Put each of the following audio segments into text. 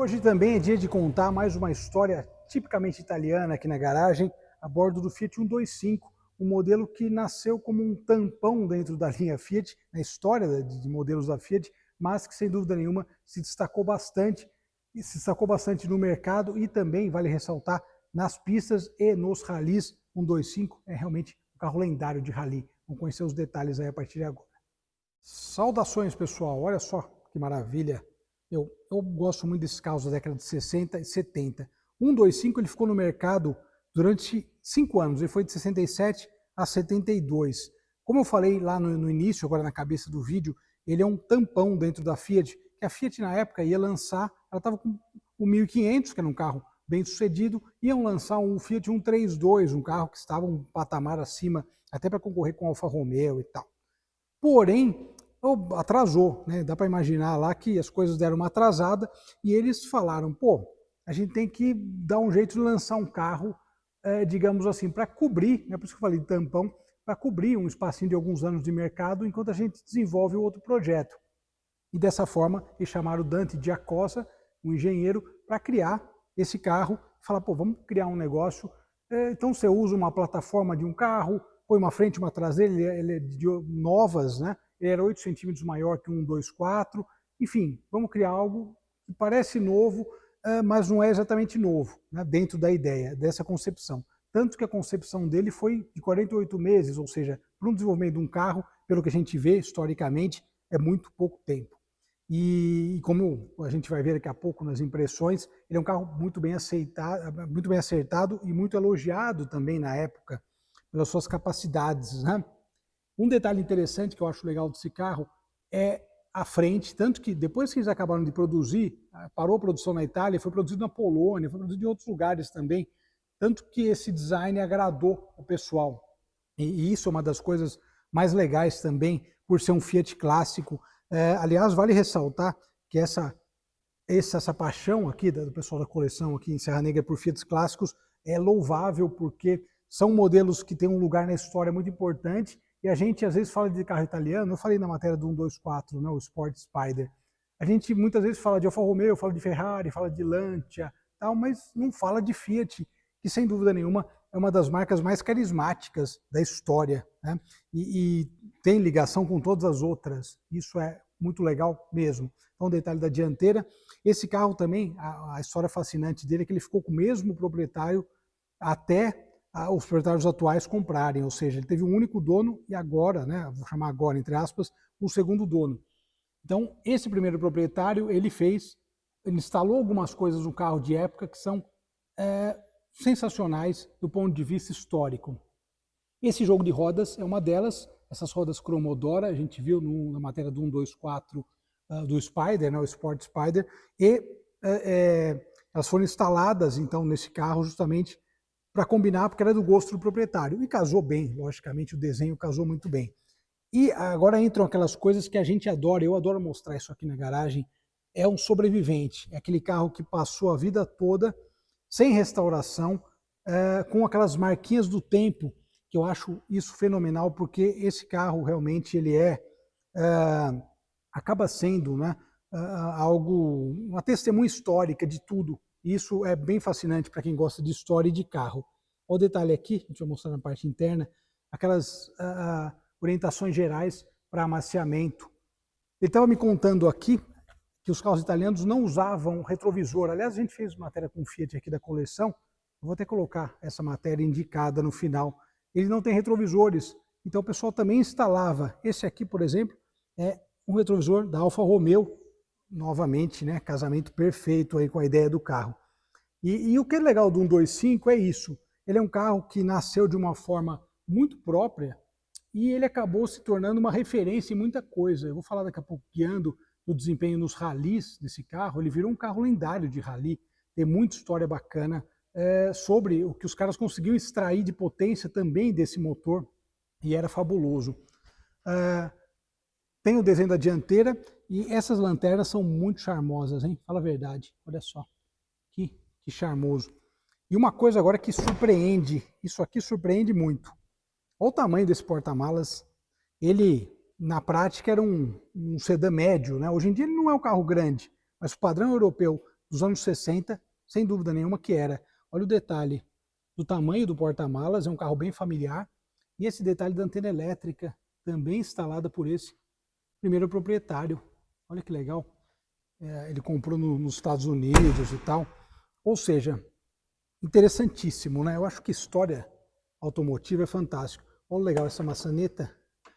Hoje também é dia de contar mais uma história tipicamente italiana aqui na garagem, a bordo do Fiat 125, um modelo que nasceu como um tampão dentro da linha Fiat, na história de modelos da Fiat, mas que sem dúvida nenhuma se destacou bastante, e se destacou bastante no mercado e também, vale ressaltar, nas pistas e nos rallies. 125 é realmente um carro lendário de rally. Vamos conhecer os detalhes aí a partir de agora. Saudações, pessoal, olha só que maravilha. Eu gosto muito desses carros da década de 60 e 70. 125 ele ficou no mercado durante 5 anos, ele foi de 67 a 72. Como eu falei lá no início, agora na cabeça do vídeo, ele é um tampão dentro da Fiat, que a Fiat na época ia lançar, ela estava com o 1500, que era um carro bem sucedido, iam lançar um Fiat 132, um carro que estava um patamar acima, até para concorrer com o Alfa Romeo e tal. Porém, atrasou, né? Dá para imaginar lá que as coisas deram uma atrasada e eles falaram, pô, a gente tem que dar um jeito de lançar um carro, digamos assim, para cobrir, né? Por isso que eu falei de tampão, para cobrir um espacinho de alguns anos de mercado enquanto a gente desenvolve o outro projeto. E dessa forma, eles chamaram o Dante Giacosa, um engenheiro, para criar esse carro, falar, pô, vamos criar um negócio, então você usa uma plataforma de um carro, põe uma frente e uma traseira, ele é de novas, né? Ele era 8 centímetros maior que um 124, enfim, vamos criar algo que parece novo, mas não é exatamente novo, né? Dentro da ideia, dessa concepção. Tanto que a concepção dele foi de 48 meses, ou seja, para um desenvolvimento de um carro, pelo que a gente vê historicamente, é muito pouco tempo. E como a gente vai ver daqui a pouco nas impressões, ele é um carro muito bem aceitado, muito bem acertado e muito elogiado também na época pelas suas capacidades, né? Um detalhe interessante que eu acho legal desse carro é a frente, tanto que depois que eles acabaram de produzir, parou a produção na Itália, foi produzido na Polônia, foi produzido em outros lugares também, tanto que esse design agradou o pessoal. E isso é uma das coisas mais legais também, por ser um Fiat clássico. Aliás, vale ressaltar que essa paixão aqui do pessoal da coleção aqui em Serra Negra por Fiat clássicos é louvável, porque são modelos que têm um lugar na história muito importante, e a gente às vezes fala de carro italiano, eu falei na matéria do 124, né, o Sport Spider, a gente muitas vezes fala de Alfa Romeo, fala de Ferrari, fala de Lancia, tal, mas não fala de Fiat, que sem dúvida nenhuma é uma das marcas mais carismáticas da história, né? E tem ligação com todas as outras, isso é muito legal mesmo. Então, detalhe da dianteira. Esse carro também, a história fascinante dele é que ele ficou com o mesmo proprietário até os proprietários atuais comprarem, ou seja, ele teve um único dono e agora, né, vou chamar agora entre aspas, o segundo dono. Então, esse primeiro proprietário, ele instalou algumas coisas no carro de época que são sensacionais do ponto de vista histórico. Esse jogo de rodas é uma delas, essas rodas Cromodora, a gente viu na matéria do 124 do Spider, né, o Sport Spider, e elas foram instaladas então nesse carro justamente para combinar, porque era do gosto do proprietário. E casou bem, logicamente, o desenho casou muito bem. E agora entram aquelas coisas que a gente adora, eu adoro mostrar isso aqui na garagem, é um sobrevivente, é aquele carro que passou a vida toda sem restauração, com aquelas marquinhas do tempo, que eu acho isso fenomenal, porque esse carro realmente ele acaba sendo, né, uma testemunha histórica de tudo. Isso é bem fascinante para quem gosta de história e de carro. Olha o detalhe aqui, deixa eu mostrar na parte interna, aquelas orientações gerais para amaciamento. Ele estava me contando aqui que os carros italianos não usavam retrovisor. Aliás, a gente fez matéria com o Fiat aqui da coleção, eu vou até colocar essa matéria indicada no final. Ele não tem retrovisores, então o pessoal também instalava. Esse aqui, por exemplo, é um retrovisor da Alfa Romeo, novamente, né, casamento perfeito aí com a ideia do carro. E o que é legal do 125 é isso, ele é um carro que nasceu de uma forma muito própria e ele acabou se tornando uma referência em muita coisa. Eu vou falar daqui a pouco, guiando do desempenho nos rallies desse carro, ele virou um carro lendário de rally, tem muita história bacana sobre o que os caras conseguiam extrair de potência também desse motor, e era fabuloso. Tem o desenho da dianteira, e essas lanternas são muito charmosas, hein? Fala a verdade, olha só, que charmoso. E uma coisa agora que surpreende, isso aqui surpreende muito. Olha o tamanho desse porta-malas, ele na prática era um sedã médio, né? Hoje em dia ele não é um carro grande, mas o padrão europeu dos anos 60, sem dúvida nenhuma que era. Olha o detalhe do tamanho do porta-malas, é um carro bem familiar, e esse detalhe da antena elétrica, também instalada por esse primeiro proprietário. Olha que legal. Ele comprou nos Estados Unidos e tal. Ou seja, interessantíssimo, né? Eu acho que história automotiva é fantástico. Olha legal essa maçaneta,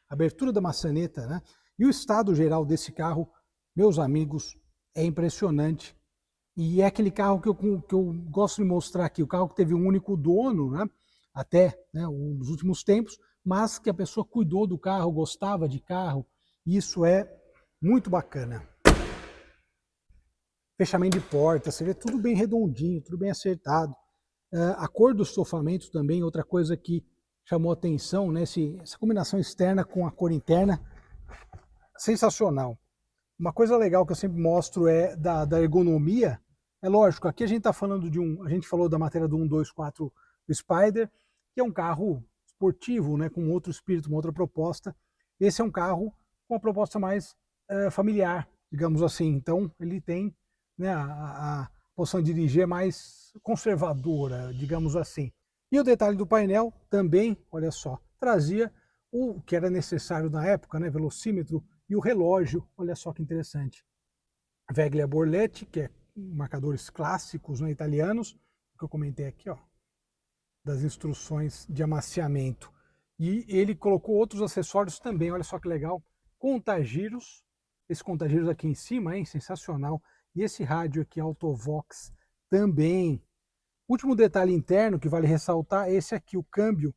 a abertura da maçaneta, né? E o estado geral desse carro, meus amigos, é impressionante. E é aquele carro que eu gosto de mostrar aqui, o carro que teve um único dono, né? Até, né, nos últimos tempos, mas que a pessoa cuidou do carro, gostava de carro. Isso é muito bacana. Fechamento de porta, você vê tudo bem redondinho, tudo bem acertado. A cor do estofamento também, outra coisa que chamou atenção, né? Essa combinação externa com a cor interna, sensacional. Uma coisa legal que eu sempre mostro é da ergonomia. É lógico, aqui a gente está falando a gente falou da matéria do 124 do Spider, que é um carro esportivo, né, com outro espírito, uma outra proposta. Esse é um carro com uma proposta mais familiar, digamos assim. Então ele tem, né, a posição de dirigir é mais conservadora, digamos assim. E o detalhe do painel também, olha só, trazia o que era necessário na época, né, velocímetro e o relógio, olha só que interessante. Veglia Borletti, que é marcadores clássicos, né, italianos, que eu comentei aqui, ó, das instruções de amaciamento. E ele colocou outros acessórios também, olha só que legal, contagiros, esse contagiros aqui em cima, hein, sensacional, e esse rádio aqui, Autovox, também. Último detalhe interno que vale ressaltar, esse aqui, o câmbio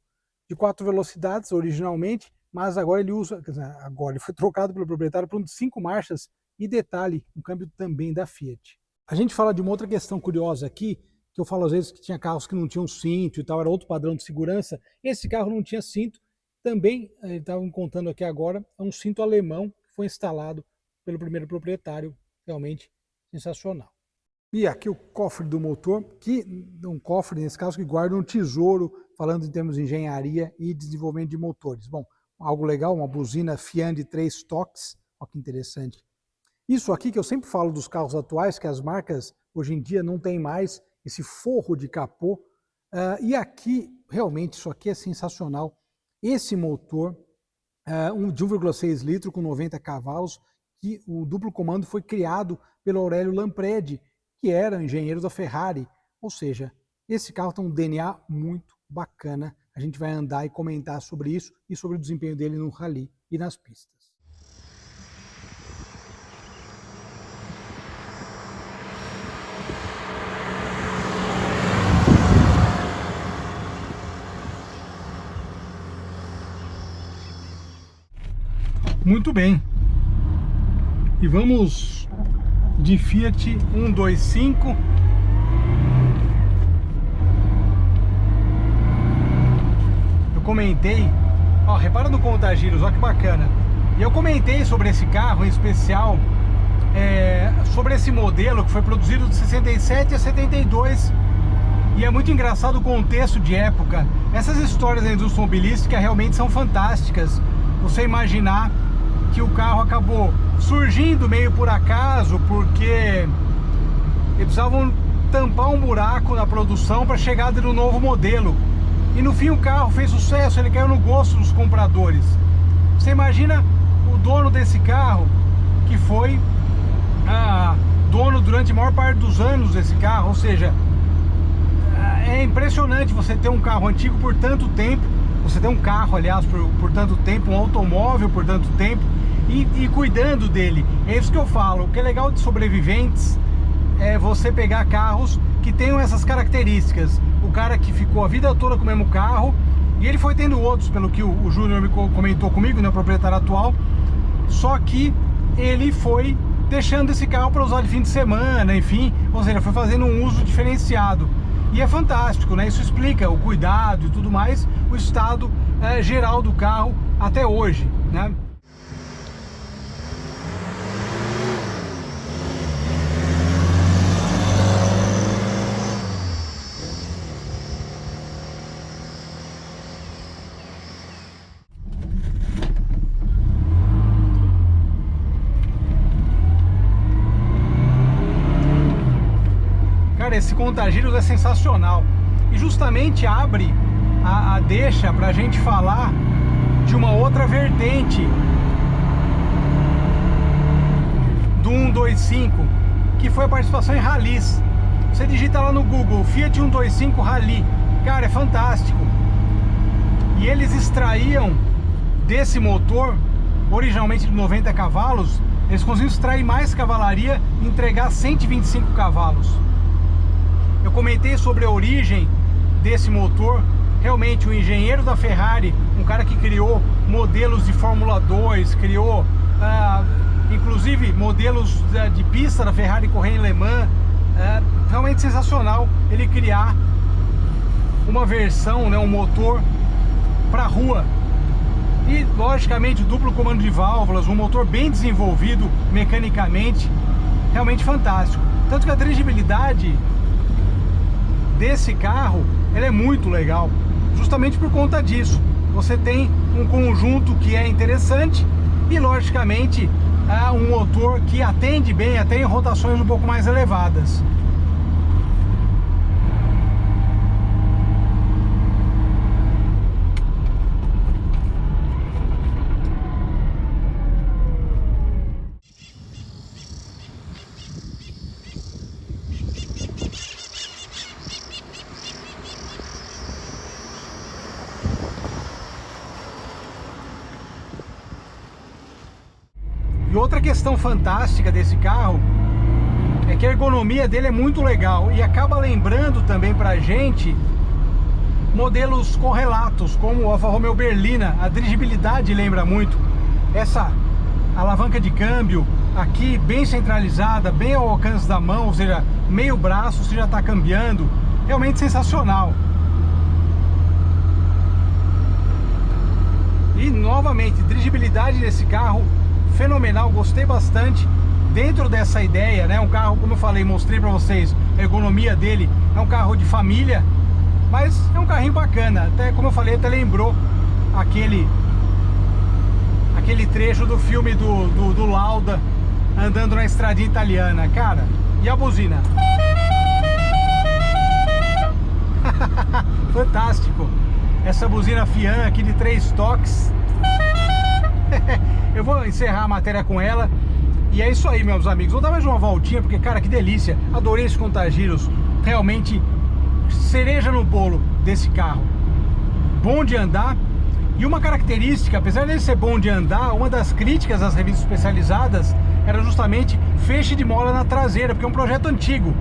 de 4 velocidades originalmente, mas agora ele usa, quer dizer, agora ele foi trocado pelo proprietário por um de 5 marchas, e detalhe, um câmbio também da Fiat. A gente fala de uma outra questão curiosa aqui, que eu falo às vezes que tinha carros que não tinham cinto e tal, era outro padrão de segurança. Esse carro não tinha cinto. Também, ele estava me contando aqui agora, é um cinto alemão que foi instalado pelo primeiro proprietário. Realmente sensacional. E aqui o cofre do motor, que um cofre nesse caso que guarda um tesouro, falando em termos de engenharia e desenvolvimento de motores. Bom, algo legal, uma buzina Fiat de 3 toques, olha que interessante. Isso aqui que eu sempre falo dos carros atuais, que as marcas hoje em dia não têm mais esse forro de capô. E aqui, realmente, isso aqui é sensacional. Esse motor de 1,6 litro com 90 cavalos, que o duplo comando foi criado pelo Aurélio Lampredi, que era engenheiro da Ferrari. Ou seja, esse carro tem um DNA muito bacana. A gente vai andar e comentar sobre isso e sobre o desempenho dele no rally e nas pistas. Muito bem, e vamos de Fiat 125. Eu comentei, ó, repara no contagiros, ó que bacana. E eu comentei sobre esse carro em especial, sobre esse modelo que foi produzido de 67 a 72. E é muito engraçado o contexto de época. Essas histórias da indústria automobilística realmente são fantásticas. Você imaginar que o carro acabou surgindo meio por acaso, porque eles precisavam tampar um buraco na produção para a chegada do novo modelo. E no fim o carro fez sucesso, ele caiu no gosto dos compradores. Você imagina o dono desse carro, que foi dono durante a maior parte dos anos desse carro, ou seja, é impressionante você ter um carro antigo por tanto tempo, você ter um carro, aliás, por tanto tempo, um automóvel por tanto tempo, e cuidando dele. É isso que eu falo. O que é legal de sobreviventes é você pegar carros que tenham essas características. O cara que ficou a vida toda com o mesmo carro, e ele foi tendo outros, pelo que o Júnior me comentou comigo, né, o proprietário atual, só que ele foi deixando esse carro para usar de fim de semana, enfim, ou seja, foi fazendo um uso diferenciado. E é fantástico, né? Isso explica o cuidado e tudo mais, o estado geral do carro até hoje, né? contagiros é sensacional e justamente abre a deixa para a gente falar de uma outra vertente do 125, que foi a participação em rallies. Você digita lá no Google Fiat 125 Rally, cara, é fantástico. E eles extraíam desse motor, originalmente de 90 cavalos, eles conseguiram extrair mais cavalaria e entregar 125 cavalos. Eu comentei sobre a origem desse motor. Realmente o engenheiro da Ferrari, um cara que criou modelos de Fórmula 2, criou inclusive modelos de pista da Ferrari correr em Le Mans. Realmente sensacional ele criar uma versão, né, um motor para rua. E logicamente o duplo comando de válvulas, um motor bem desenvolvido mecanicamente, realmente fantástico. Tanto que a dirigibilidade desse carro, ela é muito legal, justamente por conta disso. Você tem um conjunto que é interessante e logicamente um motor que atende bem até em rotações um pouco mais elevadas. E outra questão fantástica desse carro é que a ergonomia dele é muito legal e acaba lembrando também pra gente modelos correlatos, como o Alfa Romeo Berlina. A dirigibilidade lembra muito. Essa alavanca de câmbio aqui bem centralizada, bem ao alcance da mão, ou seja, meio braço você já está cambiando. Realmente sensacional. E novamente, dirigibilidade desse carro fenomenal, gostei bastante dentro dessa ideia, né? Um carro, como eu falei, mostrei para vocês a ergonomia dele, é um carro de família, mas é um carrinho bacana. Até, como eu falei, até lembrou aquele trecho do filme do Lauda andando na estradinha italiana, cara. E a buzina? Fantástico. Essa buzina Fiat aqui de 3 toques. Eu vou encerrar a matéria com ela. E é isso aí, meus amigos. Vou dar mais uma voltinha, porque, cara, que delícia. Adorei esse contagiros. Realmente, cereja no bolo desse carro. Bom de andar. E uma característica, apesar dele ser bom de andar, uma das críticas das revistas especializadas era justamente feixe de mola na traseira, porque é um projeto antigo.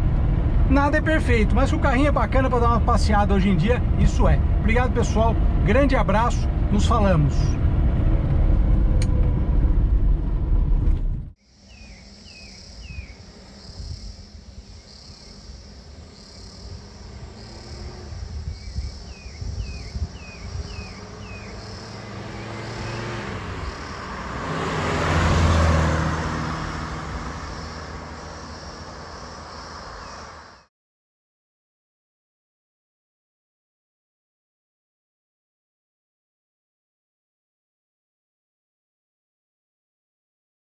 Nada é perfeito, mas se o carrinho é bacana para dar uma passeada hoje em dia, isso é. Obrigado, pessoal. Grande abraço. Nos falamos.